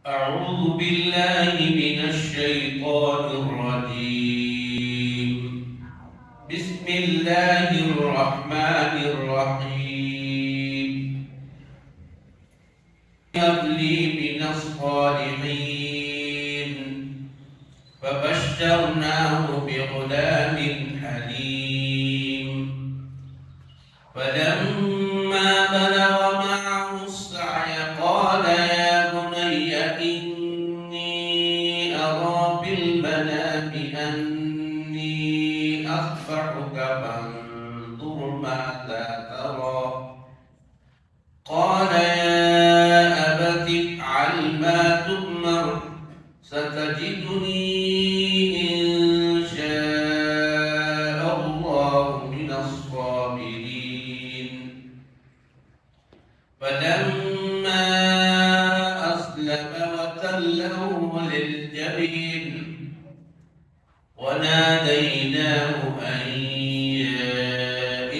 أعوذ بالله من الشيطان الرجيم. بسم الله الرحمن الرحيم. هب لي من الصالحين فبشرناه بغلام حليم. فلما بلغ معه السعي قال يا بني إني أرى في المنام أني أذبحك فانظر ماذا ترى. قال يا أبت افعل ما تؤمر ستجدني إن شاء الله من الصابرين. فلما أسلم وتله للجبين وناديناه أن يا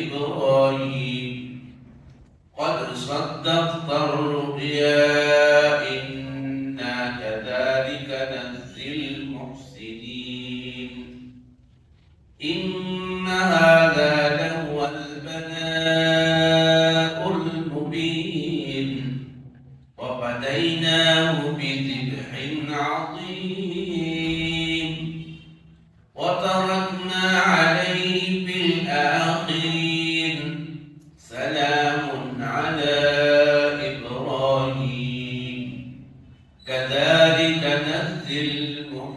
إبراهيم قد صدقت الرؤيا إنا كذلك نجزي المحسنين. إن هذا لهو البلاء المبين وفديناه بذبح عظيم وتركنا عليه في الآخرين سلام على إبراهيم كذلك نجزي المحسنين.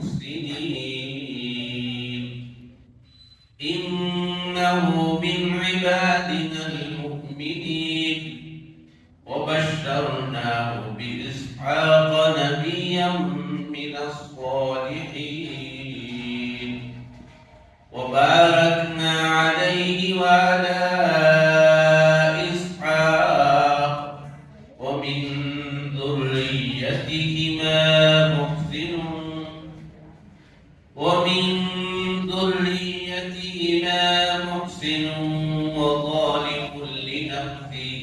إنه من عبادنا المؤمنين وبشرناه بإسحاق نبيا من الصالحين وباركنا عليه وعلى إسحاق ومن ذريتهما محسن وظالم لنفسه